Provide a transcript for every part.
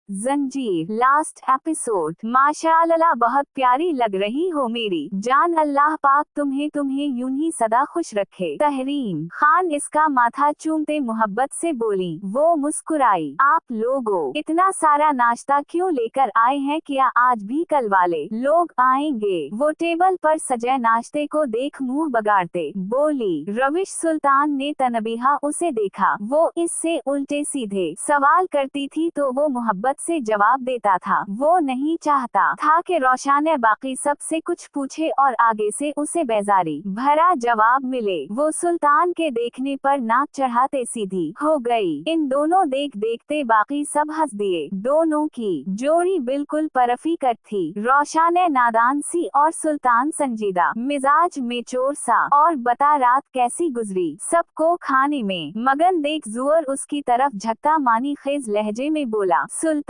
जंजीर last episode. माशाअल्लाह बहुत प्यारी लग रही हो मेरी जान, अल्लाह पाक तुम्हें यूं ही सदा खुश रखे। तहरीन खान इसका माथा चूमते मोहब्बत से बोली। वो मुस्कुराई। आप लोगों इतना सारा नाश्ता क्यों लेकर आए हैं? क्या आज भी कल वाले लोग आएंगे? वो टेबल पर सजे नाश्ते को देख मुंह बगाड़ते बोली। रविश सुल्तान ने तनबीहा उसे देखा। वो इससे उल्टे सीधे सवाल करती थी तो वो मोहब्बत से जवाब देता था। वो नहीं चाहता था कि रोशाने बाकी सब से कुछ पूछे और आगे से उसे बेजारी भरा जवाब मिले। वो सुल्तान के देखने पर नाक चढ़ाते सीधी हो गई। इन दोनों देखते बाकी सब हंस दिए। दोनों की जोड़ी बिल्कुल परफेक्ट थी। रोशाने नादान सी और सुल्तान संजीदा मिजाज में चोर सा। और बता रात कैसी गुजरी? सबको खाने में मगन देख जुअर उसकी तरफ झकता मानी खेज लहजे में बोला। सुल्तान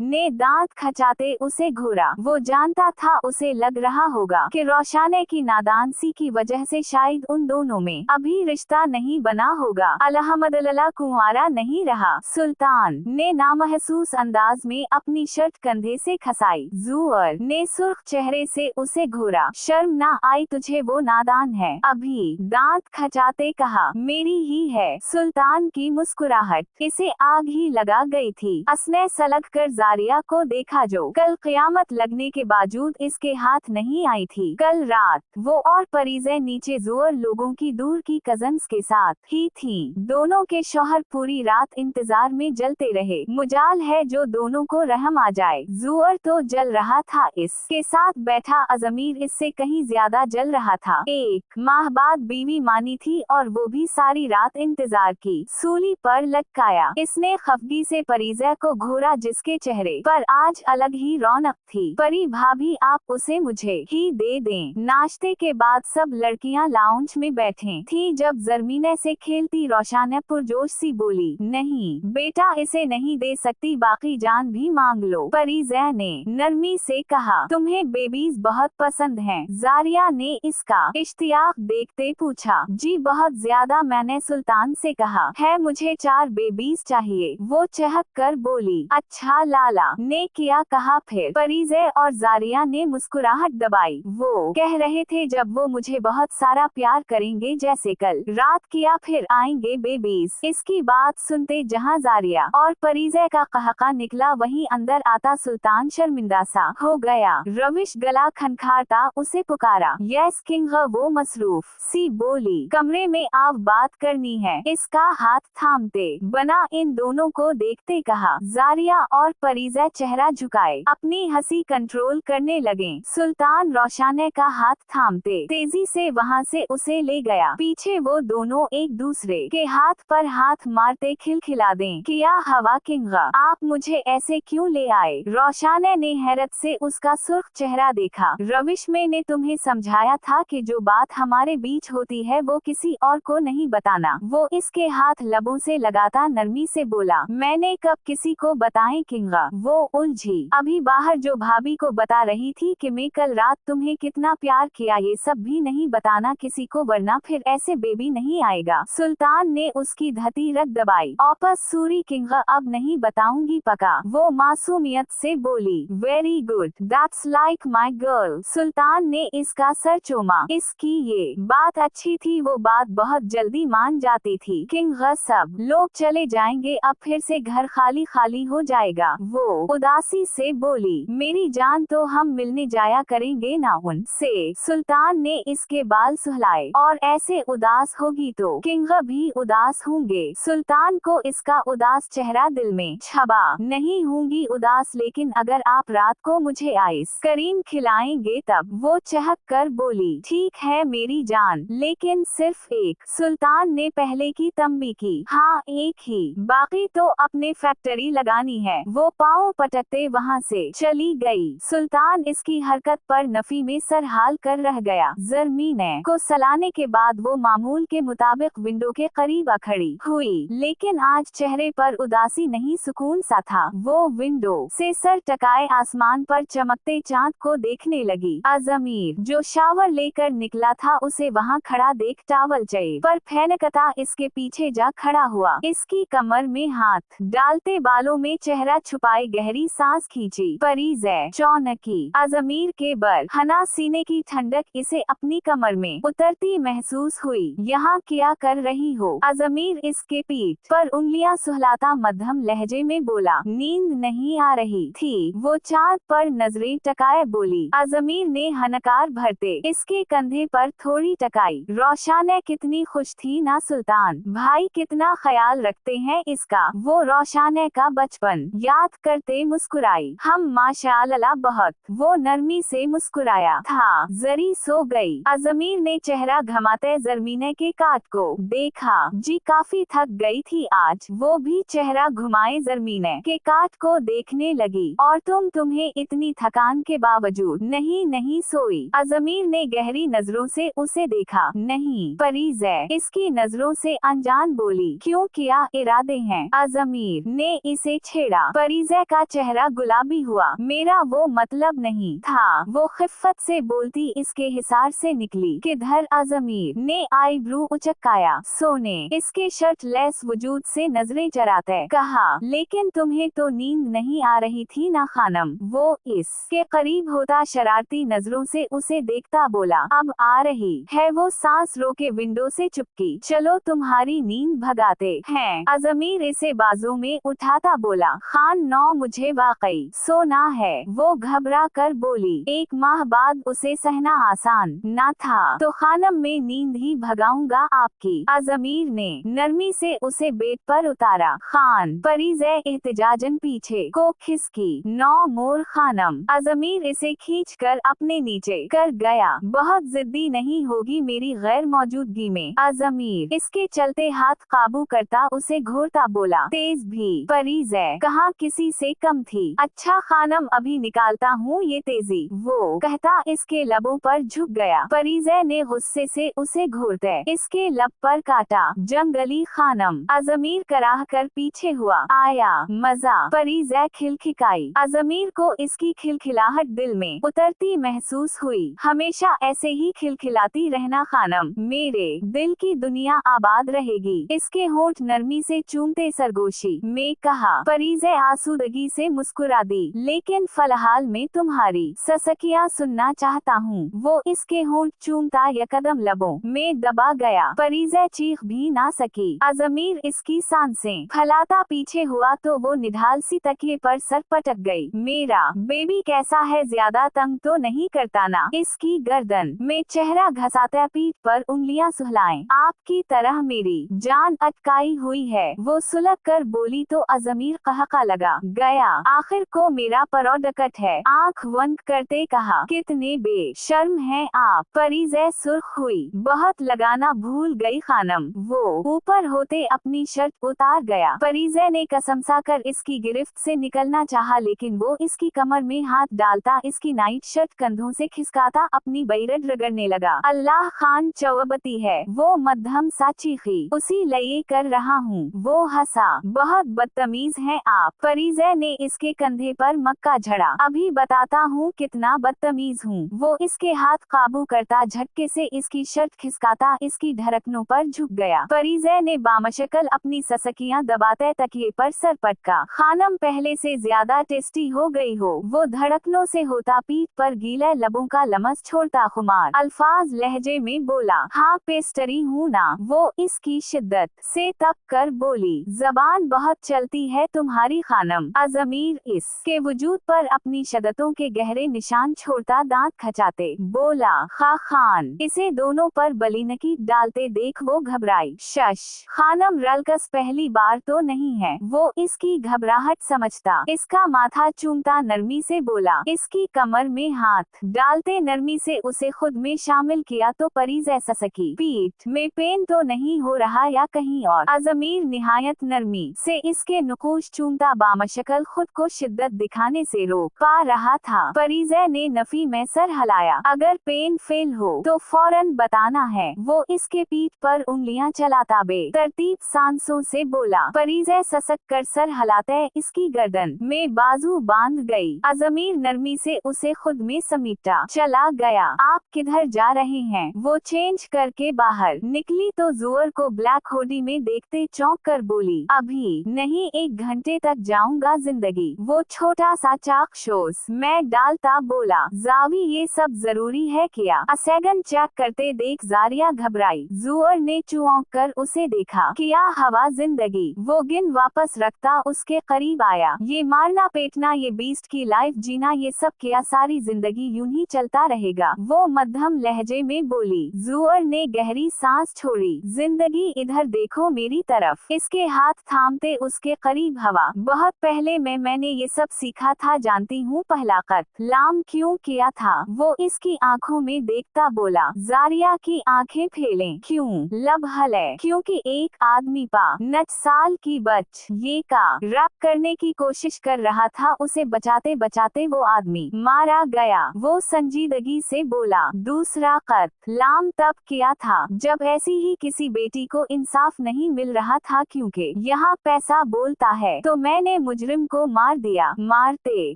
ने दांत खचाते उसे घूरा। वो जानता था उसे लग रहा होगा कि रोशाने की नादानसी की वजह से शायद उन दोनों में अभी रिश्ता नहीं बना होगा। अल्हम्दुलिल्लाह कुंवारा नहीं रहा। सुल्तान ने नामहसूस अंदाज में अपनी शर्ट कंधे से खसाई। जुअर ने सुर्ख चेहरे से उसे घूरा। शर्म ना आई तुझे? वो नादान है अभी, दांत खचाते कहा। मेरी ही है। सुल्तान की मुस्कुराहट इसे आग ही लगा गई थी। असने सलग कर जारिया को देखा जो कल क़यामत लगने के बावजूद इसके हाथ नहीं आई थी। कल रात वो और परीज़े नीचे जुअर लोगों की दूर की कजन्स के साथ ही थी। दोनों के शौहर पूरी रात इंतजार में जलते रहे। मुजाल है जो दोनों को रहम आ जाए। जुअर तो जल रहा था, इसके साथ बैठा अजमीर इससे कहीं ज्यादा जल रहा था। 1 माह बाद बीवी मानी थी और वो भी सारी रात इंतजार की। सूली पर लटकाया इसने खफगी से परीज़े को घूरा जिसके चेहरे पर आज अलग ही रौनक थी। परी भाभी आप उसे मुझे ही दे दें। नाश्ते के बाद सब लड़कियां लाउंज में बैठे थी। जब जरमीने से खेलती रोशाने पुरजोश सी बोली, नहीं बेटा इसे नहीं दे सकती, बाकी जान भी मांग लो। परीज़े ने नरमी से कहा। तुम्हें बेबीज बहुत पसंद हैं? जारिया ने इसका इश्तियाक देखते पूछा। जी बहुत ज्यादा। मैंने सुल्तान से कहा है मुझे 4 बेबीज चाहिए। वो चहक कर बोली। अच्छा लाला ने क्या कहा फिर? परीज़े और जारिया ने मुस्कुराहट दबाई। वो कह रहे थे जब वो मुझे बहुत सारा प्यार करेंगे जैसे कल रात किया फिर आएंगे बेबीज। इसकी बात सुनते जहां जारिया और परीज़े का कहका निकला वहीं अंदर आता सुल्तान शर्मिंदा सा हो गया। रविश गला खनखारता उसे पुकारा। Yes king. वो मसरूफ सी बोली। कमरे में आप बात करनी है। इसका हाथ थामते बना इन दोनों को देखते कहा। जारिया और परीज़े चेहरा झुकाए अपनी हंसी कंट्रोल करने लगे। सुल्तान रोशाने का हाथ थामते तेजी से वहां से उसे ले गया। पीछे वो दोनों एक दूसरे के हाथ पर हाथ मारते खिलखिला दें। क्या हवा किंग, आप मुझे ऐसे क्यों ले आए? रोशाने ने हैरत से उसका सुर्ख चेहरा देखा। रविश मैंने तुम्हें समझाया था कि जो बात हमारे बीच होती है वो किसी और को नहीं बताना। वो इसके हाथ लबों से लगाता नरमी से बोला। मैंने कब किसी को बताएं किंगा? वो उलझी। अभी बाहर जो भाभी को बता रही थी कि मैं कल रात तुम्हें कितना प्यार किया, ये सब भी नहीं बताना किसी को वरना फिर ऐसे बेबी नहीं आएगा। सुल्तान ने उसकी धती रग दबाई। ऑपस सूरी किंगा अब नहीं बताऊंगी पका। वो मासूमियत से बोली। Very good, that's like my girl. Sultan ने इसका सर चूमा। इसकी ये बात अच्छी थी, वो बात बहुत जल्दी मान जाती थी। किंग सब लोग चले जाएंगे, अब फिर से घर खाली खाली हो जाएगा। वो उदासी से बोली। मेरी जान तो हम मिलने जाया करेंगे ना उनसे। सुल्तान ने इसके बाल सुहलाए। और ऐसे उदास होगी तो किंग भी उदास होंगे। सुल्तान को इसका उदास चेहरा दिल में छबा। नहीं होंगी उदास, लेकिन अगर आप रात को मुझे आइस क्रीम खिलाएंगे तब। वो चहक कर बोली। ठीक है मेरी जान, लेकिन सिर्फ एक। सुल्तान ने पहले की तंबी की। हाँ एक ही, बाकी तो अपने फैक्ट्री लगानी है। वो पाँव पटकते वहाँ से चली गई। सुल्तान इसकी हरकत पर नफी में सर हाल कर रह गया। जरमीने को सलाने के बाद वो मामूल के मुताबिक विंडो के करीब खड़ी हुई, लेकिन आज चेहरे पर उदासी नहीं सुकून सा था। वो विंडो से सर टकाए आसमान पर चमकते चांद को देखने लगी। अजमीर जो शावर लेकर निकला था उसे वहाँ खड़ा देख टावल चेहरे पर फेंकता इसके पीछे जा खड़ा हुआ। इसकी कमर में हाथ डालते बालों में चेहरा चेहरा छुपाए गहरी सांस खींची। परीज़े चौनकी। अजमीर के बल हना सीने की ठंडक इसे अपनी कमर में उतरती महसूस हुई। यहाँ क्या कर रही हो? अजमीर इसके पीठ पर उंगलियां सुहलाता मध्यम लहजे में बोला। नींद नहीं आ रही थी। वो चाँद पर नजरें टकाए बोली। अजमीर ने हनकार भरते इसके कंधे पर थोड़ी टकाई। रोशाने कितनी खुश थी ना सुल्तान, भाई कितना ख्याल रखते हैं इसका। वो रोशाने का बचपन याद करते मुस्कुराई। हम माशाअल्लाह बहुत। वो नरमी से मुस्कुराया था। जरी सो गई। अजमीर ने चेहरा घमाते जरमीने के काट को देखा। जी काफी थक गई थी आज। वो भी चेहरा घुमाए जरमीने के काट को देखने लगी। और तुम्हें इतनी थकान के बावजूद नहीं सोई? अजमीर ने गहरी नजरों से उसे देखा। नहीं परीज़े इसकी नजरों से अनजान बोली। क्यों, क्या इरादे हैं? अजमीर ने इसे छेड़ा। परीज़े का चेहरा गुलाबी हुआ। मेरा वो मतलब नहीं था। वो खिफ़्फ़त से बोलती इसके हिसार से निकली। किधर? अजमीर ने आईब्रू उचकाया। सोने इसके शर्ट लेस वजूद से नजरें चराते कहा। लेकिन तुम्हें तो नींद नहीं आ रही थी ना खानम? वो इसके करीब होता शरारती नजरों से उसे देखता बोला। अब आ रही है। वो सांस रोके विंडो से चुपकी। चलो तुम्हारी नींद भगाते हैं। अजमीर इसे बाजू में उठाता बोला। खान नौ मुझे वाकई सोना है। वो घबरा कर बोली। 1 माह बाद उसे सहना आसान ना था तो खानम में नींद ही भगाऊंगा आपकी। अजमीर ने नरमी से उसे बेड पर उतारा। खान परीज़े एहतिजाजन पीछे को खिसकी। नो मोर खानम। अजमीर इसे खींचकर अपने नीचे कर गया। बहुत जिद्दी नहीं होगी मेरी गैर मौजूदगी में? अजमीर इसके चलते हाथ काबू करता उसे घूरता बोला। तेज भी परीज़े कहाँ किसी से कम थी। अच्छा खानम अभी निकालता हूँ ये तेजी। वो कहता इसके लबों पर झुक गया। परीज़े ने गुस्से से उसे घूरते इसके लब पर काटा। जंगली खानम। अजमीर कराह कर पीछे हुआ। आया मजा? परीज़े खिलखिलाई। अजमीर को इसकी खिलखिलाहट दिल में उतरती महसूस हुई। हमेशा ऐसे ही खिलखिलाती रहना खानम, मेरे दिल की दुनिया आबाद रहेगी। इसके होंठ नरमी से चूमते सरगोशी में कहा। परीज़े आसूदगी से मुस्कुरा दी। लेकिन फिलहाल मैं तुम्हारी ससकियां सुनना चाहता हूँ। वो इसके होंठ चूमता यकदम लबों में दबा गया। परीज़े चीख भी ना सकी। अजमीर इसकी सांसें फैलाता पीछे हुआ तो वो निढाल सी तकिए पर सर पटक गई। मेरा बेबी कैसा है? ज्यादा तंग तो नहीं करता ना? इसकी गर्दन में चेहरा घसाता पीठ पर उंगलियां सुहलाएं। आपकी तरह मेरी जान अटकाई हुई है। वो सुलग कर बोली तो अजमीर कहका लगा गया। आखिर को मेरा प्रोडक्ट है। आंख बंद करते कहा। कितने बेशर्म हैं आप? परीज़े सुर्ख हुई। बहुत लगाना भूल गई खानम। वो ऊपर होते अपनी शर्ट उतार गया। परीज़े ने कसमसा कर इसकी गिरफ्त से निकलना चाहा लेकिन वो इसकी कमर में हाथ डालता इसकी नाइट शर्ट कंधों से खिसकाता अपनी बैरड रगड़ने लगा। अल्लाह खान चौबती है। वो मध्यम सा चीखी। उसी लिए कर रहा हूँ। वो हंसा। बहुत बदतमीज हैं आप। परीज़े ने इसके कंधे पर मक्का झड़ा। अभी बताता हूँ कितना बदतमीज हूँ। वो इसके हाथ काबू करता झटके से इसकी शर्ट खिसकाता इसकी धड़कनों पर झुक गया। परीज़े ने बामशक्ल अपनी ससकियां दबाते तकिए पर सर पटका। खानम पहले से ज्यादा टेस्टी हो गई हो। वो धड़कनों से होता पीठ पर गीले लबों का लमस छोड़ता खुमार अल्फाज लहजे में बोला। हाँ पेस्टरी हूँ ना? वो इसकी शिद्दत से तप कर बोली। जबान बहुत चलती है तुम्हारी खानम। अजमीर इसके वजूद पर अपनी शदतों के गहरे निशान छोड़ता दांत खचाते बोला। खान इसे दोनों पर बलिनकी डालते देख वो घबराई। शश खानम रलकस पहली बार तो नहीं है। वो इसकी घबराहट समझता इसका माथा चूमता नरमी से बोला। इसकी कमर में हाथ डालते नरमी से उसे खुद में शामिल किया तो परीज़े ससकी। पीठ में पेन तो नहीं हो रहा या कहीं और? अजमीर निहायत नरमी से इसके नुकूश चूमता बामशक्ल खुद को शिद्दत दिखाने से रोक पा रहा था। परीज़े ने नफी में सर हिलाया। अगर पेन फेल हो तो फौरन बताना है। वो इसके पीठ पर उंगलियां चलाता तरतीब सांसों से बोला। परीज़े ससक कर सर हिलाते इसकी गर्दन में बाजू बांध गई। अजमीर नरमी से उसे खुद में समेटा चला गया। आप किधर जा रहे हैं? वो चेंज करके बाहर निकली तो जुअर को ब्लैक होडी में देखते चौंक कर बोली। अभी नहीं, 1 घंटे तक तक जाऊंगा जिंदगी। वो छोटा सा चाक्षुष मैं डालता बोला, जावी ये सब जरूरी है क्या? असेगन चेक करते देख जारिया घबराई। जुअर ने चौंक कर उसे देखा। क्या हवा जिंदगी? वो गिन वापस रखता उसके करीब आया। ये मारना पेटना, ये बीस्ट की लाइफ जीना, ये सब क्या सारी जिंदगी यूं ही चलता रहेगा? वो मध्यम लहजे में बोली। जुअर ने गहरी सांस छोड़ी। जिंदगी इधर देखो मेरी तरफ। इसके हाथ थामते उसके करीब हवा। बहुत पहले मैंने ये सब सीखा था, जानती हूँ पहला कत लाम क्यों किया था? वो इसकी आंखों में देखता बोला। जारिया की आंखें फैलें। क्यों? लब हले। क्योंकि एक आदमी 5 साल की बच ये का रैप करने की कोशिश कर रहा था, उसे बचाते बचाते वो आदमी मारा गया। वो संजीदगी से बोला। दूसरा कत लाम तब किया था जब ऐसी ही किसी बेटी को इंसाफ नहीं मिल रहा था, क्योंकि यहाँ पैसा बोलता है, तो मैंने मुजरिम को मार दिया। मारते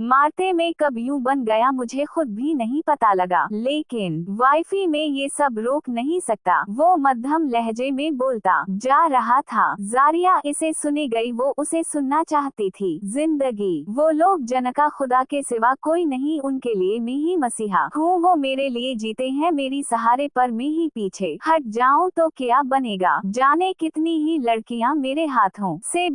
मारते मैं कब यूं बन गया मुझे खुद भी नहीं पता लगा, लेकिन वाइफी में ये सब रोक नहीं सकता। वो मध्यम लहजे में बोलता जा रहा था। जारिया इसे सुने गई। वो उसे सुनना चाहती थी। जिंदगी वो लोग जनका खुदा के सिवा कोई नहीं, उनके लिए मैं ही मसीहा हूँ। वो मेरे लिए जीते हैं, मेरी सहारे पर मैं ही पीछे हट जाऊं तो क्या बनेगा? जाने कितनी ही लड़कियां मेरे हाथों से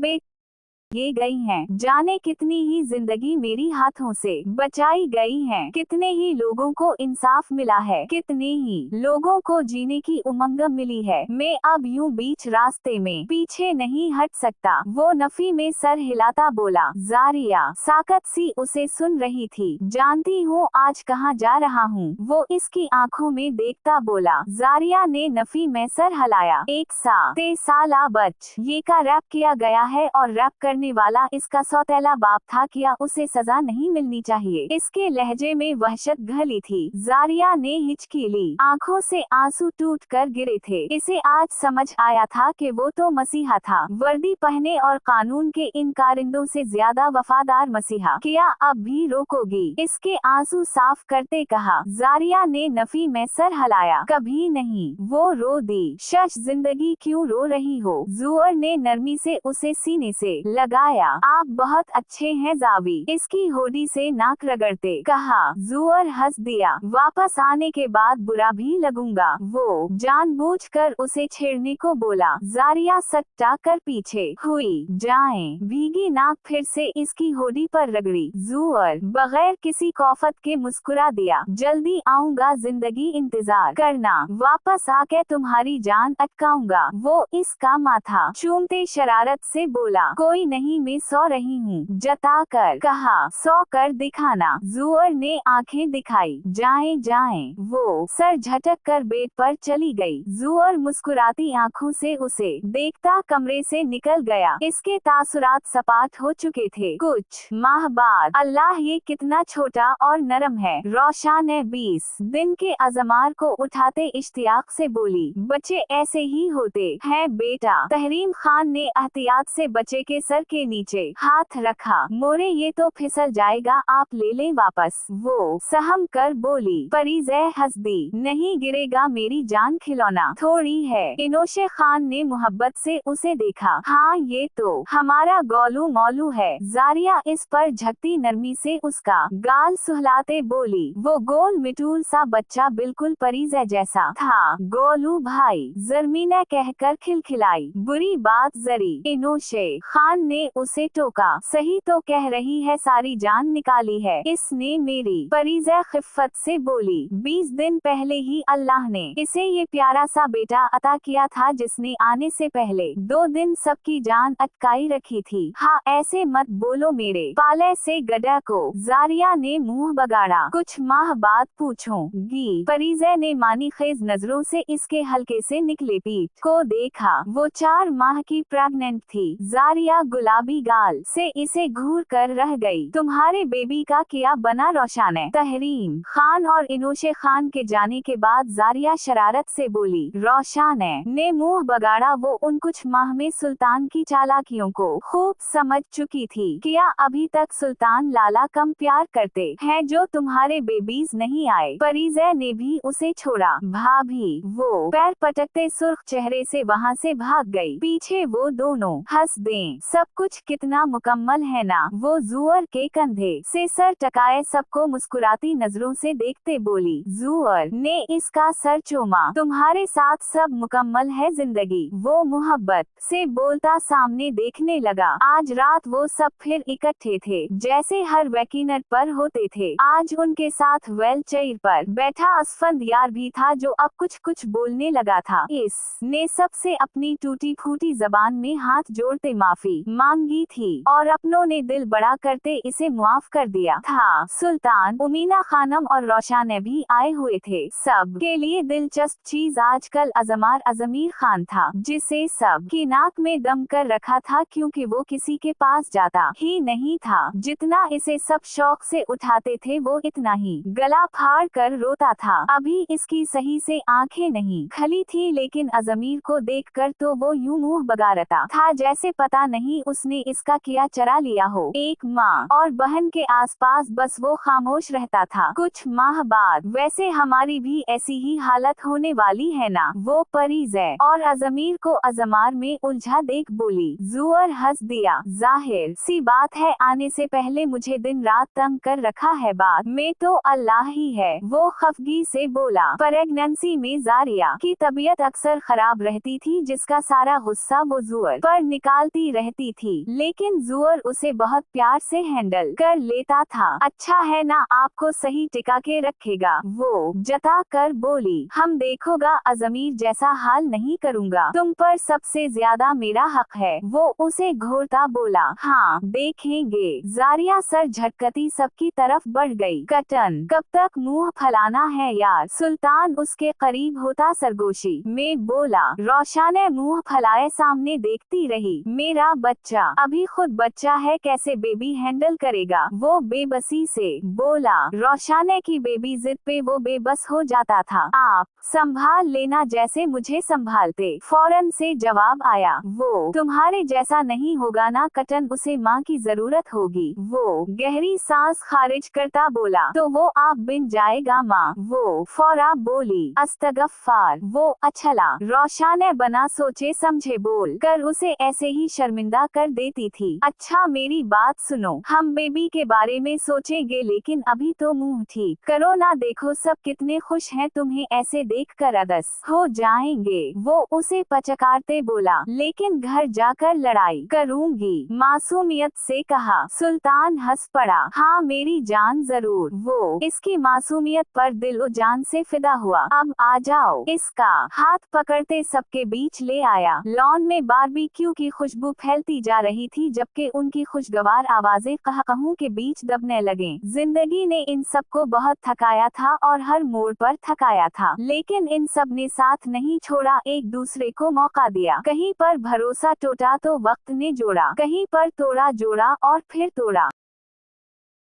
ये गई हैं, जाने कितनी ही जिंदगी मेरी हाथों से बचाई गई हैं, कितने ही लोगों को इंसाफ मिला है, कितने ही लोगों को जीने की उमंग मिली है। मैं अब यूं बीच रास्ते में पीछे नहीं हट सकता। वो नफी में सर हिलाता बोला। जारिया साकत सी उसे सुन रही थी। जानती हूँ आज कहाँ जा रहा हूँ? वो इसकी आंखों में देखता बोला। जारिया ने नफी में सर हिलाया। 1 साला बच ये का रैप किया गया है और रैप करने वाला इसका सौतेला बाप था। क्या उसे सजा नहीं मिलनी चाहिए? इसके लहजे में वहशत घली थी। जारिया ने हिचकी ली। आंखों से आंसू टूट कर गिरे थे। इसे आज समझ आया था कि वो तो मसीहा था, वर्दी पहने और कानून के इन कारिंदों से ज्यादा वफादार मसीहा। क्या अब भी रोकोगी? इसके आंसू साफ करते कहा। जारिया ने नफी में सर हिलाया। कभी नहीं। वो रो दी। शश जिंदगी क्यों रो रही हो? जुअर ने नरमी से उसे सीने से लगाया। आप बहुत अच्छे हैं जावी, इसकी होडी से नाक रगड़ते कहा। जुअर हंस दिया। वापस आने के बाद बुरा भी लगूंगा। वो जानबूझकर उसे छेड़ने को बोला। जारिया सट्टा कर पीछे हुई। जाएं। भीगी नाक फिर से इसकी होडी पर रगड़ी। जुअर बगैर किसी खौफत के मुस्कुरा दिया। जल्दी आऊंगा, जिंदगी इंतजार करना, वापस आके तुम्हारी जान अटकाऊंगा। वो इसका माथा चूमते शरारत से बोला। कोई नहीं, मैं सो रही हूँ, जताकर कहा। सो कर दिखाना। जुअर ने आंखें दिखाई। जाएं जाएं। वो सर झटक कर बेड पर चली गई। जुअर मुस्कुराती आंखों से उसे देखता कमरे से निकल गया। इसके तासुरात सपाट हो चुके थे। कुछ माह बाद, अल्लाह ये कितना छोटा और नरम है। रोशान ने 20 दिन के अजमार को उठाते इश्तियाक से बोली। बच्चे ऐसे ही होते हैं बेटा। तहरीम खान ने एहतियात से बच्चे के सर के नीचे हाथ रखा। मोरे ये तो फिसल जाएगा, आप ले लें वापस। वो सहम कर बोली। परीज़े हंस दी। नहीं गिरेगा मेरी जान, खिलौना थोड़ी है। इनोशे खान ने मोहब्बत से उसे देखा। हाँ ये तो हमारा गोलू मोलू है। जारिया इस पर झकती नरमी से उसका गाल सुहलाते बोली। वो गोल मिटूल सा बच्चा बिल्कुल परीज़े जैसा था। गोलू भाई, जरमीना कहकर खिलखिलाई। बुरी बात जरी। इनोशे खान ने उसे टोका। सही तो कह रही है, सारी जान निकाली है इसने मेरी। परीज़े खिफ़्फ़त से बोली। 20 दिन पहले ही अल्लाह ने इसे ये प्यारा सा बेटा अता किया था, जिसने आने से पहले 2 दिन सबकी जान अटकाई रखी थी। हाँ ऐसे मत बोलो मेरे पाले से गधा को। जारिया ने मुंह बगाड़ा। कुछ माह बाद पूछूंगी। परीज़े ने मानी खेज नजरों से इसके हल्के से निकले पीठ को देखा। वो 4 माह की प्रेग्नेंट थी। जारिया गुलाबी गाल से इसे घूर कर रह गई। तुम्हारे बेबी का क्या बना? रोशाने, तहरीम खान और इनोशे खान के जाने के बाद जारिया शरारत से बोली। रोशाने ने मुंह बगाड़ा। वो उन कुछ माह में सुल्तान की चालाकियों को खूब समझ चुकी थी। क्या अभी तक सुल्तान लाला कम प्यार करते हैं जो तुम्हारे बेबीज नहीं आए? परीज़े ने भी उसे छोड़ा। भाभी, वो पैर पटकते सुर्ख चेहरे से वहाँ से भाग गई। पीछे वो दोनों हंस दें। सब कुछ कितना मुकम्मल है ना। वो जूअर के कंधे से सर टकाए सबको मुस्कुराती नजरों से देखते बोली। जूअर ने इसका सर चूमा। तुम्हारे साथ सब मुकम्मल है जिंदगी, वो मोहब्बत से बोलता सामने देखने लगा। आज रात वो सब फिर इकट्ठे थे, जैसे हर वेकिनर पर होते थे। आज उनके साथ वेल चेयर पर बैठा असफंदयार भी था, जो अब कुछ कुछ बोलने लगा था। इसने सबसे अपनी टूटी फूटी जबान में हाथ जोड़ते माफी मांगी थी और अपनों ने दिल बड़ा करते इसे मुआफ कर दिया था। सुल्तान, उमीना खानम और रोशाने भी आए हुए थे। सब के लिए दिलचस्प चीज आजकल अजमीर खान था, जिसे सब की नाक में दम कर रखा था, क्योंकि वो किसी के पास जाता ही नहीं था। जितना इसे सब शौक से उठाते थे, वो इतना ही गला फाड़ कर रोता था। अभी इसकी सही से आंखें नहीं खली थी, लेकिन अजमीर को देखकर तो वो यूं मुंह बगारता था जैसे पता नहीं उसने इसका क्या चरा लिया हो। एक माँ और बहन के आसपास बस वो खामोश रहता था। कुछ माह बाद वैसे हमारी भी ऐसी ही हालत होने वाली है ना। वो परीज है और अजमीर को अजमार में उलझा देख बोली। जूअर हंस दिया। जाहिर सी बात है, आने से पहले मुझे दिन रात तंग कर रखा है, बाद में तो अल्लाह ही है। वो खफगी से बोला। प्रेगनेंसी में जारिया की तबीयत अक्सर खराब रहती थी, जिसका सारा गुस्सा वो जूअर पर निकालती रहती थी, लेकिन जूअर उसे बहुत प्यार से हैंडल कर लेता था। अच्छा है ना, आपको सही टिका के रखेगा, वो जता कर बोली। हम देखोगा, अजमीर जैसा हाल नहीं करूँगा, तुम पर सबसे ज्यादा मेरा हक है, वो उसे घोरता बोला। हाँ देखेंगे। जारिया सर झटकती सबकी तरफ बढ़ गई। कटन, कब तक मुंह फलाना है यार। सुल्तान उसके करीब होता सरगोशी में बोला। रोशाने मुंह फलाए सामने देखती रही। मेरा बच्चा अभी खुद बच्चा है, कैसे बेबी हैंडल करेगा, वो बेबसी से बोला। रोशाने की बेबी जिद पे वो बेबस हो जाता था। आप संभाल लेना जैसे मुझे संभालते, फौरन से जवाब आया। वो तुम्हारे जैसा नहीं होगा ना कटन, उसे माँ की जरूरत होगी। वो गहरी सांस खारिज करता बोला। तो वो आप बिन जाएगा माँ, वो फौरा बोली। अस्तगफार, वो अछला। रोशाने बना सोचे समझे बोल कर उसे ऐसे ही शर्मिंदा कर देती थी। अच्छा मेरी बात सुनो, हम बेबी के बारे में सोचेंगे, लेकिन अभी तो मुंह ठीक करो ना, देखो सब कितने खुश हैं, तुम्हें ऐसे देख कर अदस हो जाएंगे। वो उसे पचकारते बोला। लेकिन घर जाकर लड़ाई करूंगी, मासूमियत से कहा। सुल्तान हंस पड़ा। हाँ मेरी जान जरूर। वो इसकी मासूमियत पर दिलो जान से फिदा हुआ। अब आ जाओ। इसका हाथ पकड़ते सबके बीच ले आया। लॉन में बारबेक्यू की खुशबू फैलती जा रही थी, जबकि उनकी खुशगवार आवाजें कहकहों के बीच दबने लगे। जिंदगी ने इन सबको बहुत थकाया था और हर मोड़ पर थकाया था, लेकिन इन सब ने साथ नहीं छोड़ा, एक दूसरे को मौका दिया। कहीं पर भरोसा टूटा तो वक्त ने जोड़ा, कहीं पर तोड़ा जोड़ा और फिर तोड़ा।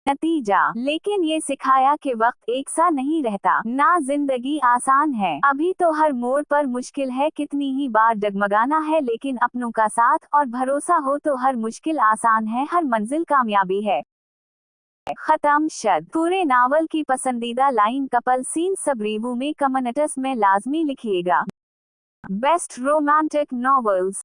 नतीजा, लेकिन ये सिखाया कि वक्त एक सा नहीं रहता, ना जिंदगी आसान है। अभी तो हर मोड़ पर मुश्किल है, कितनी ही बार डगमगाना है, लेकिन अपनों का साथ और भरोसा हो तो हर मुश्किल आसान है, हर मंजिल कामयाबी है। खत्म शद। पूरे नावल की पसंदीदा लाइन कपल सीन सब रिव्यू में कमेंट्स में लाजमी लिखिएगा। Best romantic novels.